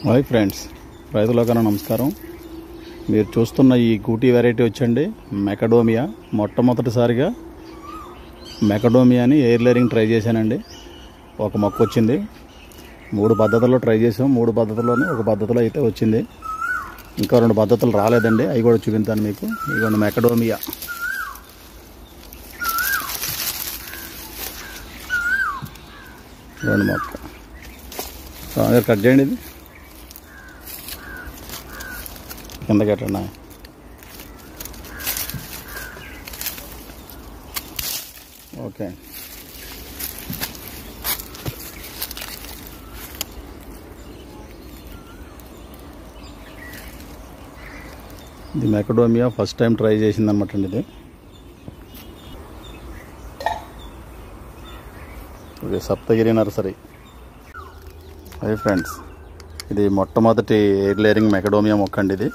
Hi friends, రైతులకన్నా నమస్కారం. మీరు చూస్తున్న ఈ గూటీ వెరైటీ వచ్చండి మెకడోమియా. మొట్టమొదటిసారిగా మెకడోమియాని ఎయిర్ లేరింగ్ ట్రై చేశానండి. ఒక మొక్క వచ్చింది. 3 పద్ధతుల్లో ట్రై చేసాం. 3 పద్ధతుల్లోనే ఒక పద్ధతిలో అయితే వచ్చింది. ఇంకా 2 పద్ధతులు రాలేదండి, అవి కూడా చూపించాను మీకు. ఇదిగోండి మెకడోమియా. ఇదిగోండి మొక్క. కట్ చేయండి, ఇది కిందకి ఎట్టండి. ఓకే, ఇది మెకడోమియా ఫస్ట్ టైం ట్రై చేసింది అనమాట అండి. ఇది సప్తగిరి నర్సరీ. హై ఫ్రెండ్స్, ఇది మొట్టమొదటి ఎయిర్ లేరింగ్ మెకడోమియా మొక్క అండి. ఇది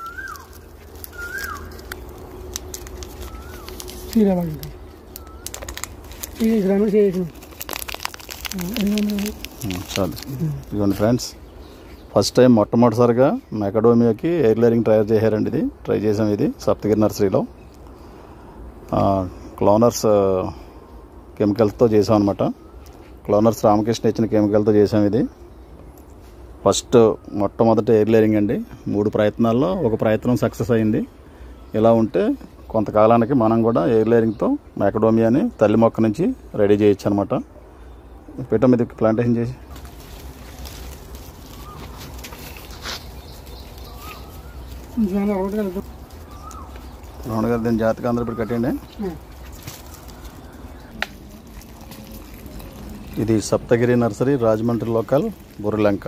చాలు. ఇదిగోండి ఫ్రెండ్స్, ఫస్ట్ టైం మొట్టమొదటిసారిగా మెకడోమియాకి ఎయిర్ లేరింగ్ ట్రై చేసాం. ఇది సప్తగిరి నర్సరీలో క్లోనర్స్ కెమికల్స్తో చేసాం అనమాట. క్లోనర్స్ రామకృష్ణ ఇచ్చిన కెమికల్తో చేసాం. ఇది ఫస్ట్ మొట్టమొదటి ఎయిర్ లేరింగ్ అండి. 3 ప్రయత్నాల్లో ఒక ప్రయత్నం సక్సెస్ అయింది. ఇలా ఉంటే కొంతకాలానికి మనం కూడా ఎయిర్ లేరింగ్తో మెకడోమియాని తల్లి మొక్క నుంచి రెడీ చేయొచ్చు అనమాట. పెట్టం ఇది ప్లాంటేషన్ చేసి రౌండ్ గారు దీని జాతక అందరూ ఇప్పుడు కట్టండి. ఇది సప్తగిరి నర్సరీ, రాజమండ్రి లోకల్, బుర్రలంక.